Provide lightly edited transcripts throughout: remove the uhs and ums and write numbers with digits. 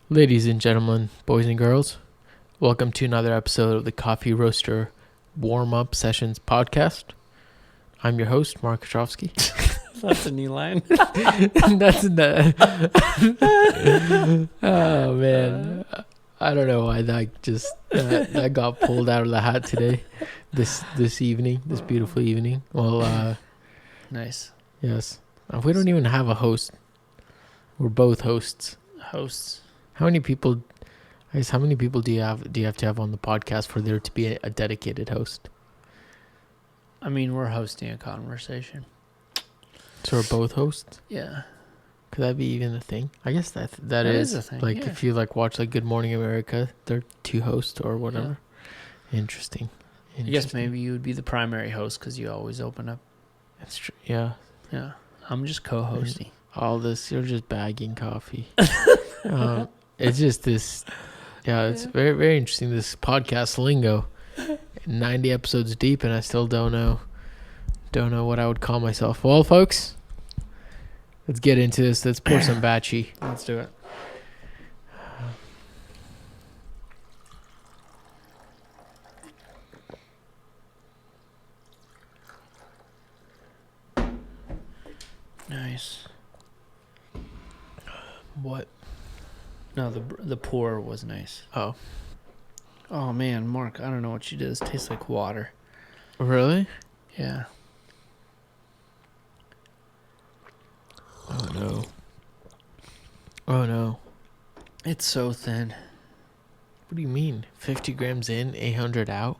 Ladies and gentlemen, boys and girls, welcome to another episode of the Coffee Roaster Warm-Up Sessions podcast. I'm your host, Mark Kachowski. That's a new line. That's the. Oh man, I don't know why that got pulled out of the hat today, this evening, this beautiful evening. Well, Nice. yes, we don't even have a host. We're both hosts. Hosts. How many people? I guess how many people do you have to have on the podcast for there to be a dedicated host? I mean, we're hosting a conversation. So we're both hosts. Yeah. Could that be even a thing? I guess that is a thing. Like yeah. if you like watch like Good Morning America, they're two hosts or whatever. Yeah. Interesting. I guess maybe you would be the primary host because you always open up. That's true. Yeah. Yeah. I'm just co-hosting. All this, you're just bagging coffee. It's just this. Yeah, it's very, very interesting. This podcast lingo, 90 episodes deep, and I still don't know what I would call myself. Well, folks, let's get into this. Let's pour some batchy. Let's do it. Nice. What? No, the pour was nice. Oh, Oh man, Mark, I don't know what you did. This tastes like water. really? Yeah. Oh no. Oh no. It's so thin. What do you mean? 50 grams in, 800 out?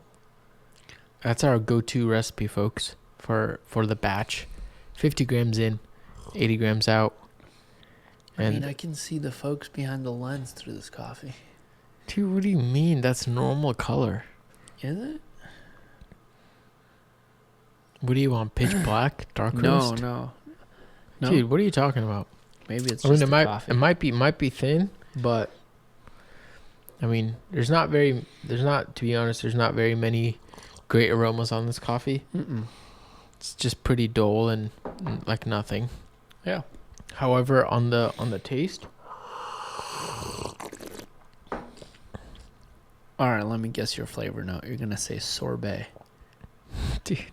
That's our go-to recipe, folks, for the batch. 50 grams in, 80 grams out. I mean, I can see the folks behind the lens through this coffee. Dude, what do you mean? That's normal color. Is it? What do you want? Pitch black? Dark roast? No. Dude, what are you talking about? Maybe it's I mean, just the coffee. it might be thin, but I mean, there's not very many great aromas on this coffee. Mm-mm. It's just pretty dull and like nothing. Yeah. However, on the taste, All right, let me guess your flavor note. You're going to say sorbet. dude,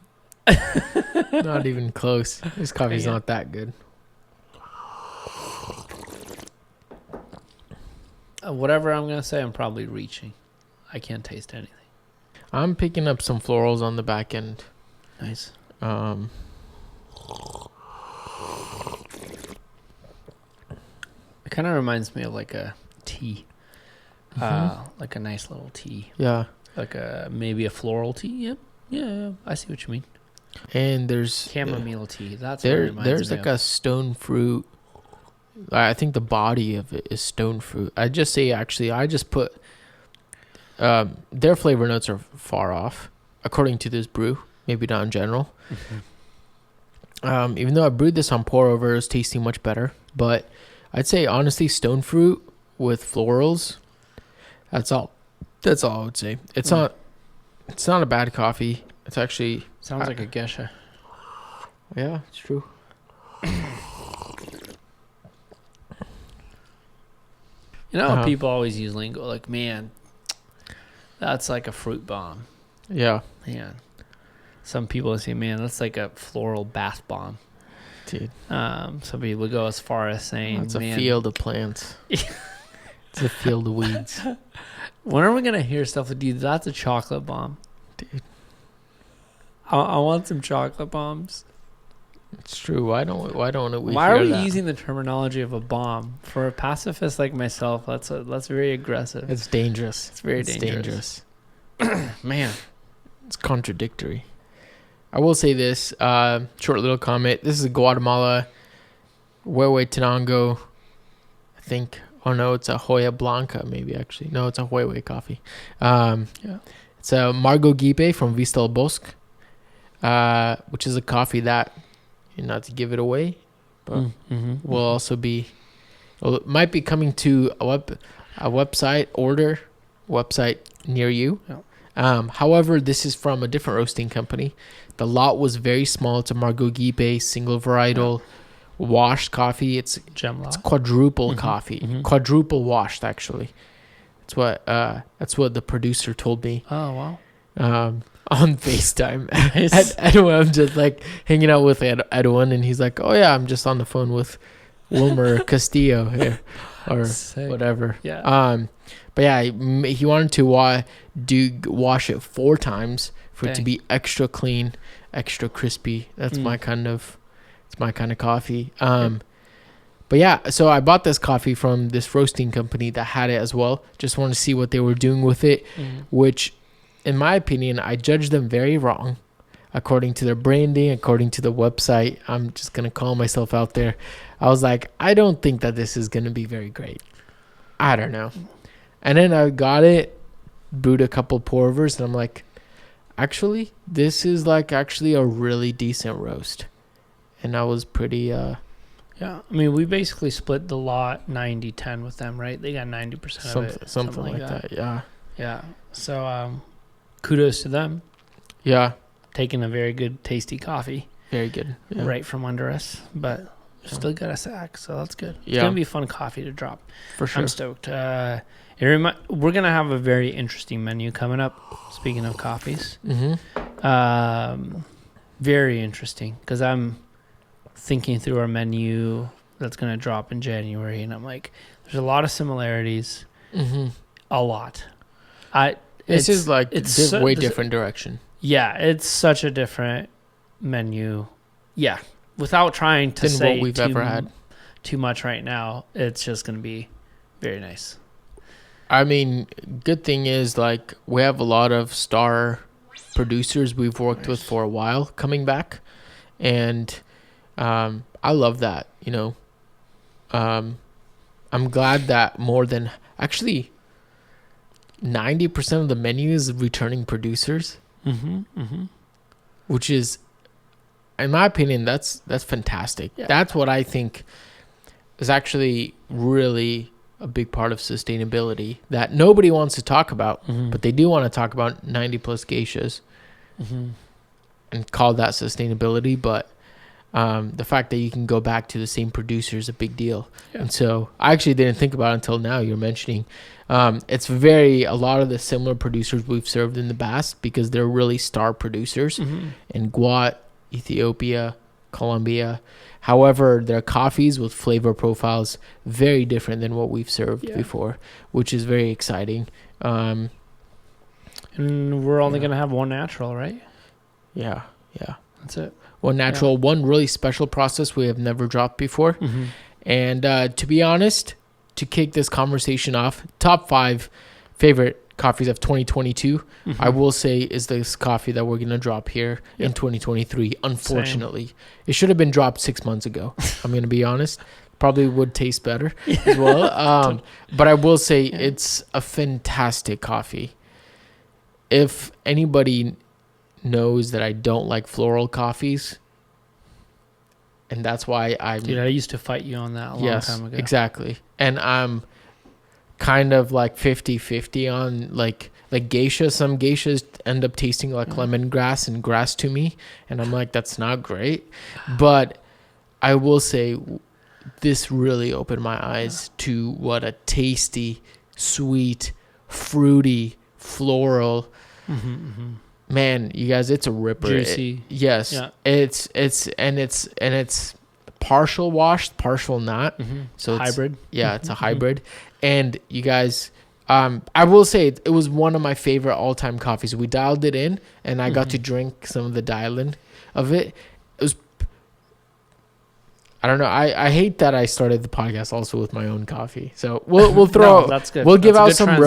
not even close. This coffee's not that good. Whatever I'm going to say, I'm probably reaching. I can't taste anything. I'm picking up some florals on the back end. Nice. It kind of reminds me of like a tea. Like a nice little tea. Yeah. Like maybe a floral tea. Yep. Yeah, I see what you mean. And there's Chamomile tea. That's what it reminds there's me like of. a stone fruit. I think the body of it is stone fruit. I just put their flavor notes are far off according to this brew, maybe not in general. Mm-hmm. Even though I brewed this on pour over, it's tasting much better, but I'd say honestly stone fruit with florals, that's all I would say. It's not a bad coffee. It's actually Sounds like a geisha. yeah, it's true. You know how people always use lingo like, man, that's like a fruit bomb. Yeah. Man. Some people say, man, that's like a floral bath bomb. Dude. Some people go as far as saying, It's a man, field of plants. It's a field of weeds. when are we going to hear stuff with you? That's a chocolate bomb. Dude. I want some chocolate bombs. It's true. Why don't we Why hear are we that? using the terminology of a bomb? For a pacifist like myself, that's very aggressive. It's dangerous. It's very dangerous. Man. It's contradictory. I will say this, short little comment. This is a Guatemala Huehue Tenango, I think. Oh no, it's a Hoya Blanca, maybe actually. No, it's a Huehue coffee. Yeah. It's a Margot Gipe from Vista del Bosque, which is a coffee that, not to give it away, but will also be, it might be coming to a website near you. Yeah. However, this is from a different roasting company. The lot was very small. It's a Margot Gipe single varietal washed coffee. It's Gemla. quadruple coffee, quadruple washed actually. That's what the producer told me. Oh wow. On FaceTime. Nice. Anyway, I'm just like hanging out with Edwin, and he's like, "Oh yeah, I'm just on the phone with Wilmer Castillo here, or Sick. whatever." Yeah. But yeah, he wanted to wash it 4 times for it to be extra clean, extra crispy. That's my kind of coffee. But yeah, so I bought this coffee from this roasting company that had it as well. Just wanted to see what they were doing with it, which, in my opinion, I judged them very wrong. According to their branding, according to the website, I'm just going to call myself out there. I was like, I don't think that this is going to be very great. I don't know. And then I got it, brewed a couple pour overs, and I'm like, actually, this is like actually a really decent roast. And I was pretty... Yeah, I mean, we basically split the lot 90-10 with them, right? They got 90% of it. Something like that, yeah. Yeah, so kudos to them. Yeah. Taking a very good, tasty coffee. Very good. Yeah. Right from under us, but still got a sack, so that's good. It's Yeah. going to be a fun coffee to drop. For sure. I'm stoked. We're going to have a very interesting menu coming up, speaking of coffees. Very interesting, because I'm thinking through our menu that's going to drop in January, and I'm like, there's a lot of similarities. A lot. This is like it's way different direction. Yeah, it's such a different menu. Yeah, without trying to than say what we've ever had too much right now, it's just going to be very nice. I mean, good thing is, like, we have a lot of star producers we've worked with for a while coming back, and I love that, you know. I'm glad that more than actually 90% of the menu is returning producers, which is, in my opinion, that's fantastic. Yeah. That's what I think is actually really a big part of sustainability that nobody wants to talk about, but they do want to talk about 90 plus geishas and call that sustainability. But the fact that you can go back to the same producer is a big deal. Yeah. And so I actually didn't think about it until now you're mentioning. It's a lot of the similar producers we've served in the past, because they're really star producers in Guat, Ethiopia, Colombia. However, their coffees with flavor profiles very different than what we've served before, which is very exciting. And we're only going to have one natural, right? Yeah. That's it. One natural, one really special process we have never dropped before. And to be honest, to kick this conversation off, top 5 favorite coffees of 2022, I will say, is this coffee that we're going to drop here in 2023. Unfortunately, it should have been dropped 6 months ago. I'm going to be honest. Probably would taste better as well. But I will say it's a fantastic coffee. If anybody knows that I don't like floral coffees, and that's why I used to fight you on that a long time ago. Exactly. And I'm kind of like 50-50 on like geisha. Some geishas end up tasting like lemongrass and grass to me, and I'm like, that's not great. But I will say this really opened my eyes to what a tasty, sweet, fruity, floral man, you guys, it's a ripper. Juicy. Yes. Yeah. It's partial washed, partial not. So it's hybrid. Yeah, it's a hybrid. And you guys, I will say it was one of my favorite all-time coffees. We dialed it in, and I got to drink some of the dial-in of it. It was, I don't know. I hate that I started the podcast also with my own coffee. So we'll throw. No, that's good. We'll give out some.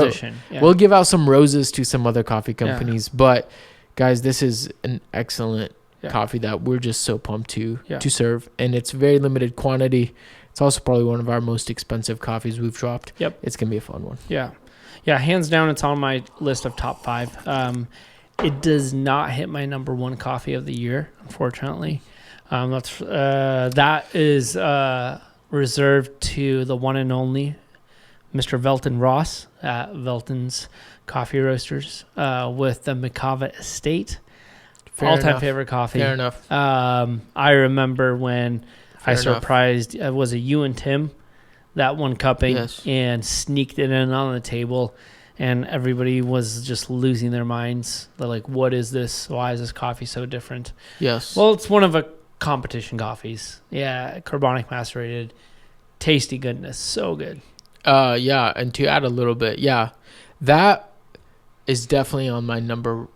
We'll give out some roses to some other coffee companies, but guys, this is an excellent coffee that we're just so pumped to serve, and it's very limited quantity. It's also probably one of our most expensive coffees we've dropped. Yep, it's gonna be a fun one. Yeah, hands down, it's on my list of top 5. It does not hit my number 1 coffee of the year, unfortunately. That is reserved to the one and only Mr. Velton Ross at Velton's Coffee Roasters with the Macava Estate. All-time favorite coffee. Fair enough. I remember when I surprised, was it you and Tim, that one cupping, Yes. and sneaked it in on the table, and everybody was just losing their minds. They're like, what is this? Why is this coffee so different? Yes. Well, it's one of a competition coffees. Yeah, carbonic macerated, tasty goodness, so good. Yeah, and to add a little bit, yeah, that is definitely on my number,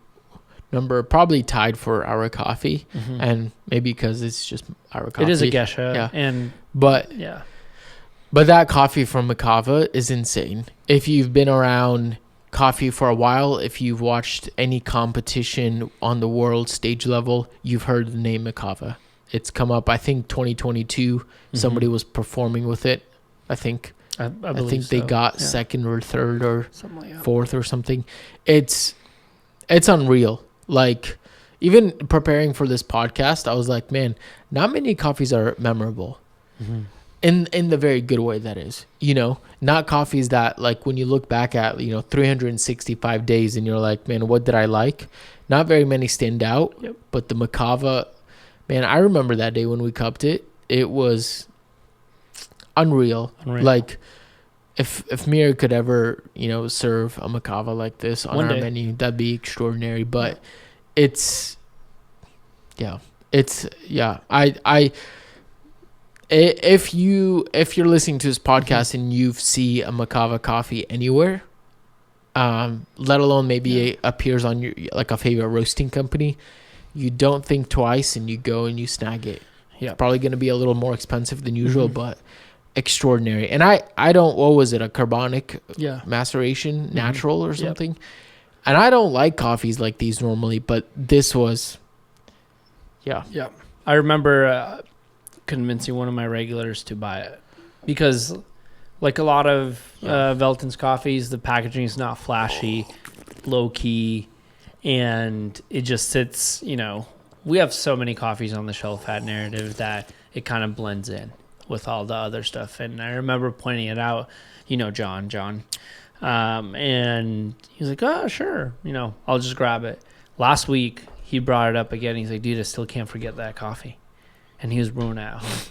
probably tied for our coffee, and maybe because it's just our coffee. It is a Gesha, yeah, and but yeah, but that coffee from Macava is insane. If you've been around coffee for a while, if you've watched any competition on the world stage level, you've heard the name Macava. It's come up. I think 2022, somebody was performing with it. I think they got second or third or fourth or something. It's unreal. Like, even preparing for this podcast, I was like, man, not many coffees are memorable. In the very good way, that is. Not coffees that, like, when you look back at 365 days and you're like, man, what did I like? Not very many stand out. Yep. But the Macava, man, I remember that day when we cupped it. It was unreal. Like, if Mir could ever serve a Macava like this on our menu, that'd be extraordinary. But if you're listening to this podcast and you see a Macava coffee anywhere, let alone maybe it appears on your like a favorite roasting company, you don't think twice and you go and you snag it. Yeah, probably going to be a little more expensive than usual, but extraordinary. And I don't, what was it, a carbonic maceration natural or something? And I don't like coffees like these normally, but this was I remember convincing one of my regulars to buy it because, like a lot of Velton's coffees, the packaging is not flashy, low key, and it just sits. We have so many coffees on the shelf at Narrative that it kind of blends in with all the other stuff. And I remember pointing it out, John, and he's like, oh, sure, I'll just grab it. Last week, he brought it up again. He's like, dude, I still can't forget that coffee. And he was brewing it at home.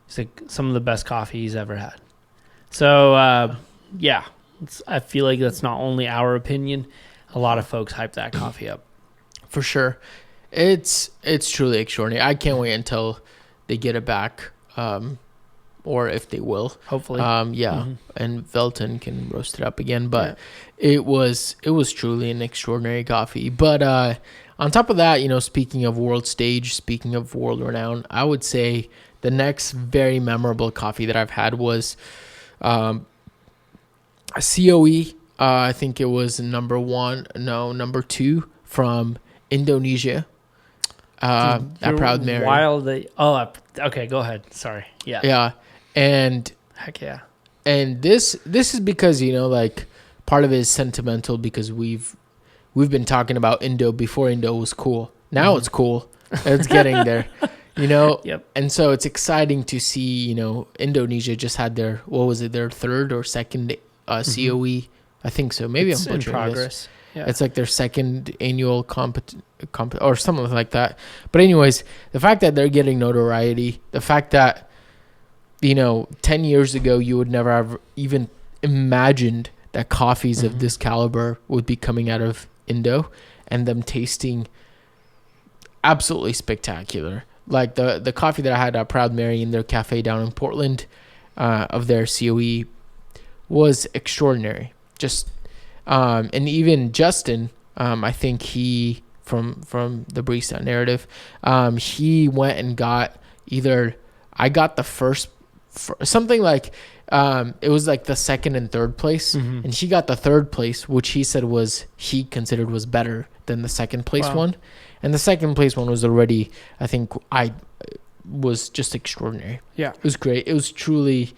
He's like, some of the best coffee he's ever had. So, I feel like that's not only our opinion. A lot of folks hype that coffee up. For sure. It's truly extraordinary. I can't wait until they get it back, or if they will. Hopefully. And Velton can roast it up again. But it was truly an extraordinary coffee. But on top of that, speaking of world stage, speaking of world renown, I would say the next very memorable coffee that I've had was a COE. I think it was number 2 from Indonesia. At Proud Mary. Okay, go ahead. Sorry. Yeah. Yeah. And heck yeah. And this is because, like, part of it is sentimental because we've been talking about Indo before Indo was cool. Now it's cool. It's getting there. Yep. And so it's exciting to see, Indonesia just had their third or second COE. I think so. Maybe it's I'm butchering in progress. This. Yeah. It's like their second annual or something like that. But anyways, the fact that they're getting notoriety, the fact that 10 years ago you would never have even imagined that coffees of this caliber would be coming out of Indo, and them tasting absolutely spectacular. Like the coffee that I had at Proud Mary in their cafe down in Portland, of their COE, was extraordinary. Just and even Justin, I think he from the Barista Narrative, he went and got I got the first something like it was like the second and third place, and he got the third place, which he said he considered was better than the second place one. And the second place one was already, I think, was just extraordinary. Yeah, it was great. It was truly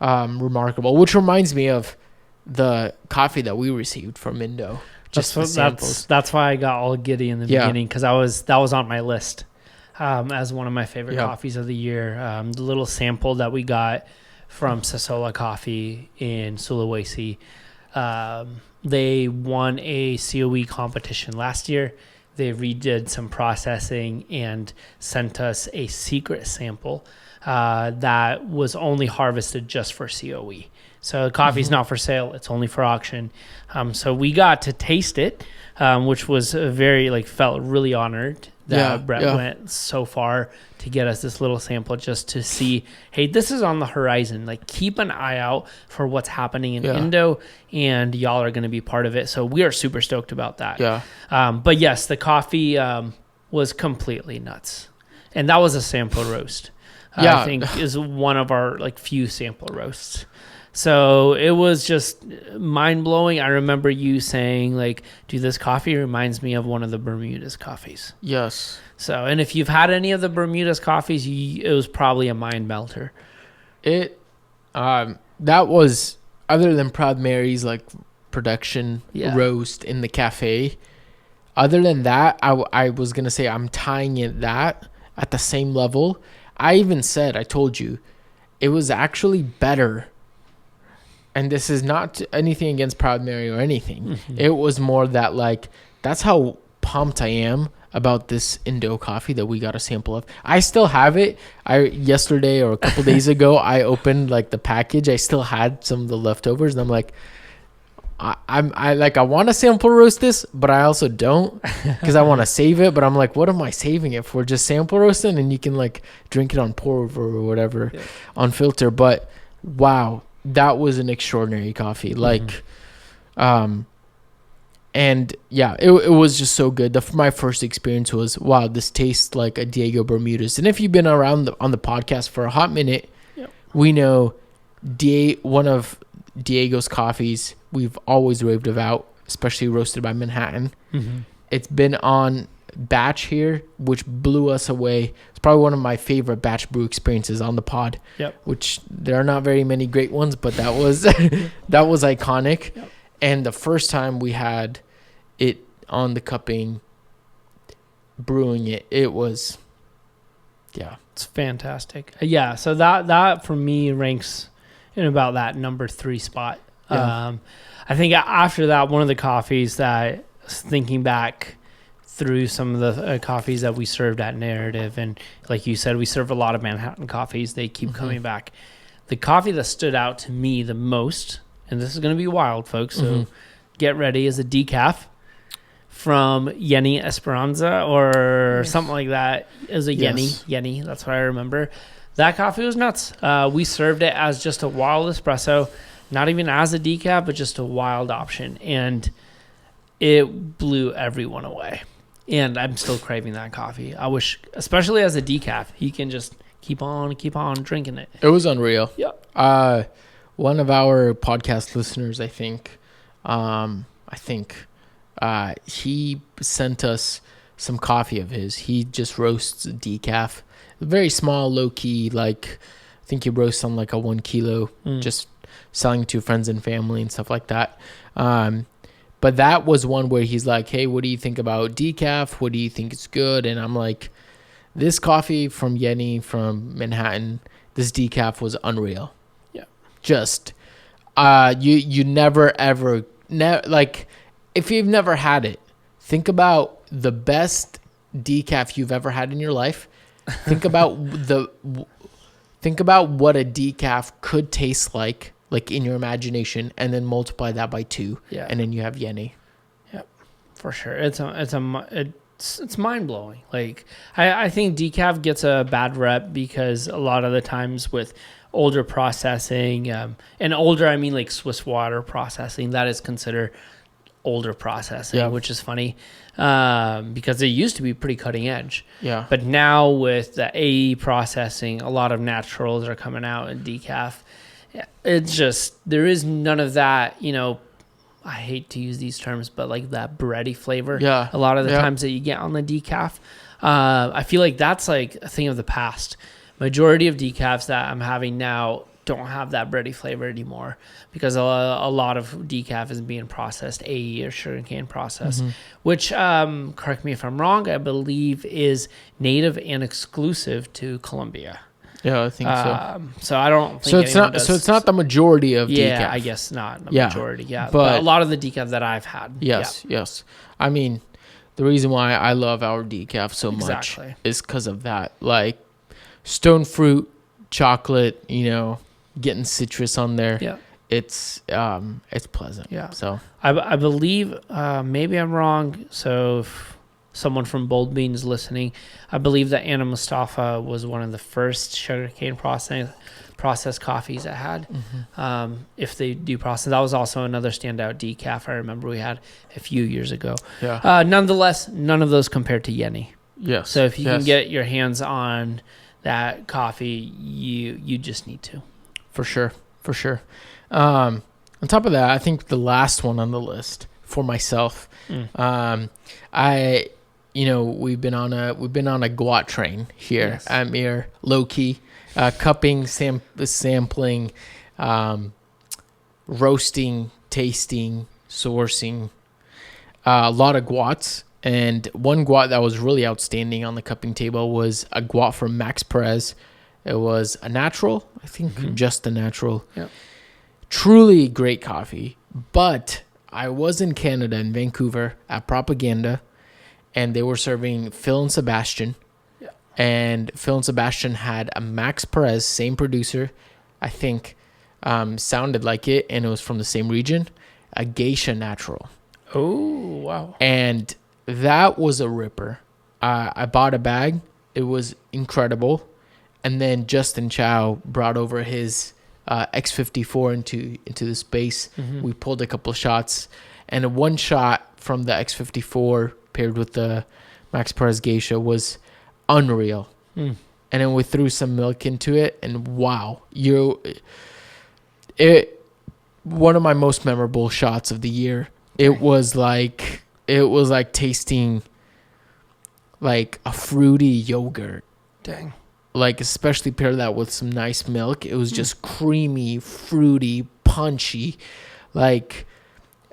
remarkable, which reminds me of the coffee that we received from Indo. That's why I got all giddy in the beginning, because that was on my list as one of my favorite coffees of the year. The little sample that we got from Sasola Coffee in Sulawesi. They won a COE competition last year. they redid some processing and sent us a secret sample that was only harvested just for COE. So the coffee's not for sale. It's only for auction. So we got to taste it, which was felt really honored that Brett went so far to get us this little sample just to see, hey, this is on the horizon. Like, keep an eye out for what's happening in Indo, and y'all are going to be part of it. So we are super stoked about that. Yeah. But yes, the coffee was completely nuts. And that was a sample roast. I think is one of our few sample roasts. So it was just mind-blowing. I remember you saying, dude, this coffee reminds me of one of the Bermuda's coffees. Yes. So, and if you've had any of the Bermuda's coffees, it was probably a mind melter. That was, other than Proud Mary's, production roast in the cafe, other than that, I was going to say I'm tying that at the same level. I told you, it was actually better. And this is not anything against Proud Mary or anything. Mm-hmm. It was more that that's how pumped I am about this Indo coffee that we got a sample of. I still have it. Yesterday or a couple days ago, I opened the package. I still had some of the leftovers, and I'm like, I want to sample roast this, but I also don't because I want to save it. But I'm like, what am I saving it for? Just sample roasting, and you can drink it on pour over or whatever on filter. But wow. That was an extraordinary coffee. It was just so good. My first experience was, wow, this tastes like a Diego Bermudez. And if you've been around on the podcast for a hot minute, we know one of Diego's coffees we've always raved about, especially roasted by Manhattan. Mm-hmm. It's been on batch here, which blew us away. It's probably one of my favorite batch brew experiences on the pod. Which there are not very many great ones, but that was that was iconic. And the first time we had it on the cupping, brewing it was it's fantastic. So that for me ranks in about that number 3 spot. I think after that, one of the coffees that, thinking back through some of the coffees that we served at Narrative, and like you said, we serve a lot of Manhattan coffees. They keep coming back. The coffee that stood out to me the most, and this is going to be wild, folks, so get ready, is a decaf from Yeni Esperanza or something like that. It was a Yeni, that's what I remember. That coffee was nuts. We served it as just a wild espresso, not even as a decaf, but just a wild option, and it blew everyone away. And I'm still craving that coffee. I wish, especially as a decaf, you can just keep on drinking it. It was unreal. Yep. One of our podcast listeners, I think, he sent us some coffee of his. He just roasts decaf, very small, low key. I think he roasts on a 1 kilo, just selling to friends and family and stuff like that. But that was one where he's like, hey, what do you think about decaf? What do you think is good? And I'm like, this coffee from Yeni from Manhattan, this decaf was unreal. Yeah. Just, you never, ever, if you've never had it, think about the best decaf you've ever had in your life. Think about what a decaf could taste like in your imagination, and then multiply that by 2, and then you have Yeni. Yep, for sure. It's mind blowing. I think decaf gets a bad rep because a lot of the times with older processing, and older I mean Swiss water processing, that is considered older processing, which is funny because it used to be pretty cutting edge. Yeah. But now with the AE processing, a lot of naturals are coming out in decaf. It's just, there is none of that, I hate to use these terms, but that bready flavor. Yeah. A lot of the times that you get on the decaf. I feel like that's a thing of the past. Majority of decafs that I'm having now don't have that bready flavor anymore because a lot of decaf is being processed AE or sugarcane process, which, correct me if I'm wrong, I believe is native and exclusive to Colombia. Yeah, I think so. So I don't think it's not the majority of decaf. Yeah, I guess not the majority. Yeah, but a lot of the decaf that I've had. Yes. I mean, the reason why I love our decaf so much is because of that. Like stone fruit, chocolate, getting citrus on there. Yeah. It's pleasant. Yeah. So I believe, maybe I'm wrong. So if someone from Bold Bean is listening, I believe that Anna Mustafa was one of the first sugarcane processed coffees I had. If they do process, that was also another standout decaf I remember we had a few years ago. Yeah. Nonetheless, none of those compared to Yeni. Yes. So if you can get your hands on that coffee, you just need to. For sure. On top of that, I think the last one on the list for myself, we've been on a guat train here at Mir, low key, cupping, sampling, roasting, tasting, sourcing, a lot of guats. And one guat that was really outstanding on the cupping table was a guat from Max Perez. It was a natural, I think, just a natural. Yep. Truly great coffee. But I was in Canada, in Vancouver, at Propaganda, and they were serving Phil and Sebastian. Yeah. And Phil and Sebastian had a Max Perez, same producer, I think, sounded like it, and it was from the same region, a Geisha Natural. Oh, wow. And that was a ripper. I bought a bag. It was incredible. And then Justin Chow brought over his X54 into the space. We pulled a couple of shots. And one shot from the X54 paired with the Max Perez Geisha was unreal. And then we threw some milk into it. And wow. One of my most memorable shots of the year. It was like tasting like a fruity yogurt. Dang. Like, especially pair that with some nice milk. It was just creamy, fruity, punchy, like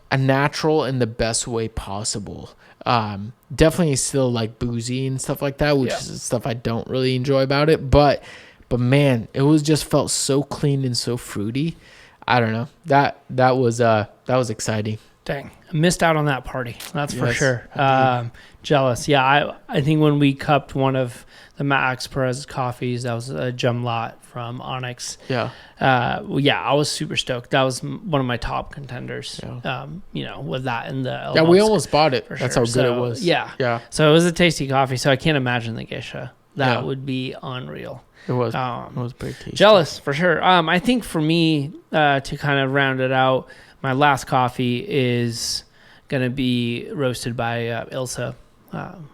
a natural in the best way possible. Definitely still like boozy and stuff like that, which is stuff I don't really enjoy about it. But man, it was just felt so clean and so fruity. I don't know. That was exciting. Dang, I missed out on that party. That's for sure. Jealous. Yeah, I think when we cupped one of the Max Perez coffees, that was a gem lot from Onyx. Yeah. I was super stoked. That was one of my top contenders. With that in the yeah, we almost bought it. That's sure. how good it was. Yeah. So it was a tasty coffee. So I can't imagine the geisha. That would be unreal. It was. It was pretty tasty. Jealous for sure. I think for me to kind of round it out, my last coffee is going to be roasted by Ilsa,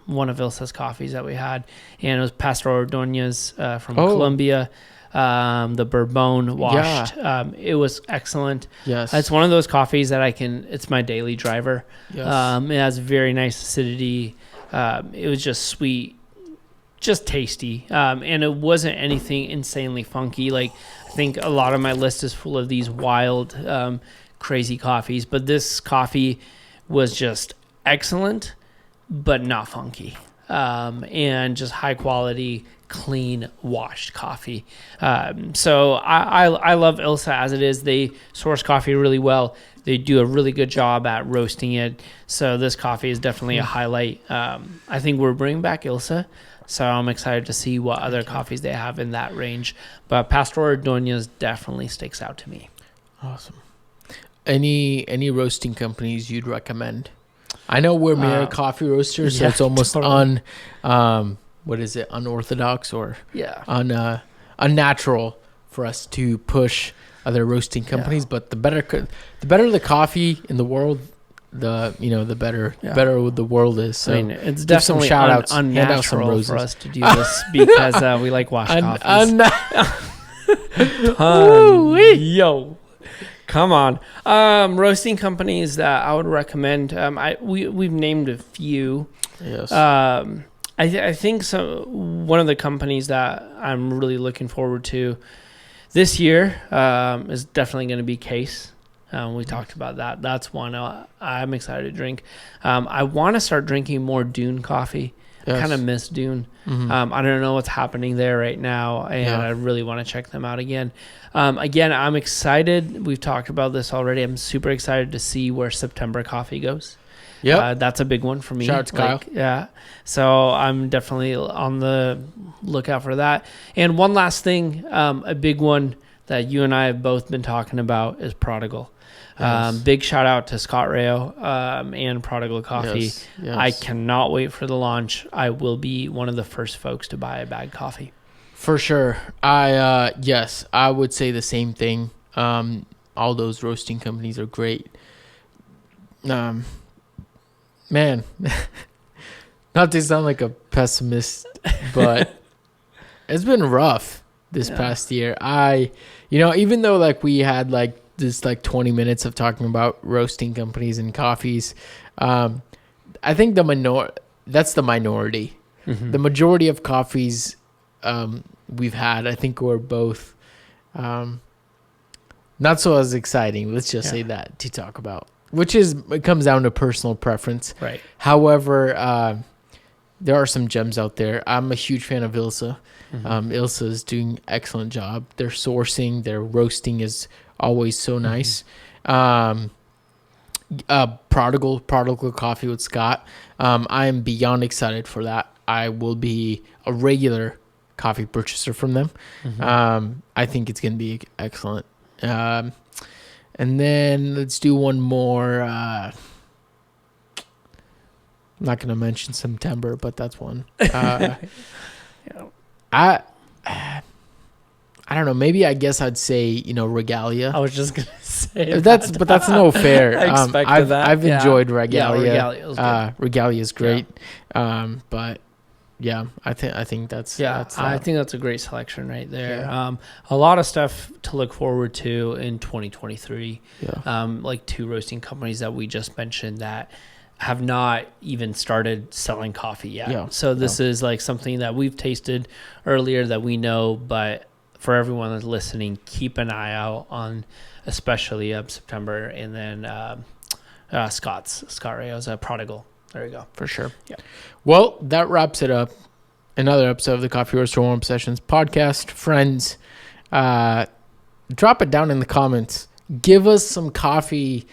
one of Ilsa's coffees that we had. And it was Pastor Ordonez from Colombia, the Bourbon washed. Yeah. It was excellent. Yes. It's one of those coffees that it's my daily driver. Yes. It has very nice acidity. It was just sweet, just tasty. And it wasn't anything insanely funky. Like, I think a lot of my list is full of these wild, crazy coffees, but this coffee was just excellent, but not funky, and just high quality, clean, washed coffee. So I love Ilsa as it is. They source coffee really well. They do a really good job at roasting it. So this coffee is definitely a highlight. I think we're bringing back Ilsa, so I'm excited to see what other coffees they have in that range. But Pastor Ordonez definitely sticks out to me. Awesome. Any roasting companies you'd recommend? I know we're mere coffee roasters, so it's almost unorthodox or unnatural for us to push other roasting companies. But the better the coffee in the world, the better the world is. So I mean, it's definitely unnatural for us to do this because we like washed coffees. Yo. Come on. Roasting companies that I would recommend. We've named a few. Yes. I think one of the companies that I'm really looking forward to this year is definitely going to be Case. We talked about that. That's one I'm excited to drink. I want to start drinking more Dune coffee. Yes. I kind of miss Dune. Mm-hmm. I don't know what's happening there right now, and I really want to check them out again. Again, I'm excited. We've talked about this already. I'm super excited to see where September coffee goes. Yep. That's a big one for me. Shout out to Kyle. Yeah. So I'm definitely on the lookout for that. And one last thing, a big one that you and I have both been talking about is Prodigal. Yes. Big shout out to Scott Rayo and Prodigal Coffee. Yes. I cannot wait for the launch. I will be one of the first folks to buy a bag coffee. For sure. I would say the same thing. All those roasting companies are great. Man, not to sound like a pessimist, but it's been rough this past year. Even though like we had like this like 20 minutes of talking about roasting companies and coffees, I think that's the minority. Mm-hmm. The majority of coffees we've had, I think, were both not so as exciting. Let's just say that to talk about, it comes down to personal preference. Right. However, there are some gems out there. I'm a huge fan of Ilsa. Mm-hmm. Ilsa is doing an excellent job. Their sourcing, their roasting is always so nice. Prodigal Coffee with Scott. I am beyond excited for that. I will be a regular coffee purchaser from them. Mm-hmm. I think it's going to be excellent. And then let's do one more. I'm not going to mention September, but that's one. I don't know. Maybe I guess I'd say, Regalia. I was just gonna say But that's no fair. I expected that. I've enjoyed Regalia. Regalia was good. Regalia is great. But yeah, I think that's I think that's a great selection right there. Yeah. A lot of stuff to look forward to in 2023. Yeah. Like 2 roasting companies that we just mentioned that have not even started selling coffee yet. Yeah. So this is like something that we've tasted earlier that we know, but for everyone that's listening, keep an eye out on, especially September, and then Scott Rayo's Prodigal. There you go. For sure. Yeah. Well, that wraps it up. Another episode of the Coffee Roaster Warm Sessions podcast. Friends, drop it down in the comments. Give us some coffee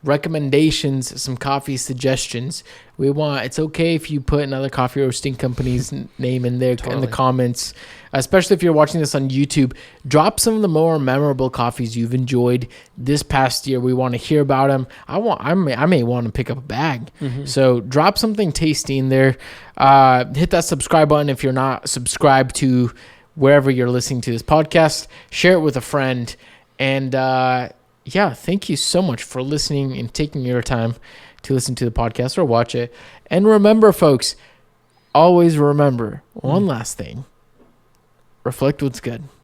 recommendations, some coffee suggestions. It's okay if you put another coffee roasting company's name in there in the comments, especially if you're watching this on YouTube. Drop some of the more memorable coffees you've enjoyed this past year. We want to hear about them. I may want to pick up a bag. Mm-hmm. So drop something tasty in there. Hit that subscribe button if you're not subscribed to wherever you're listening to this podcast. Share it with a friend. And thank you so much for listening and taking your time to listen to the podcast or watch it. And remember, folks, always remember one last thing. Reflect what's good.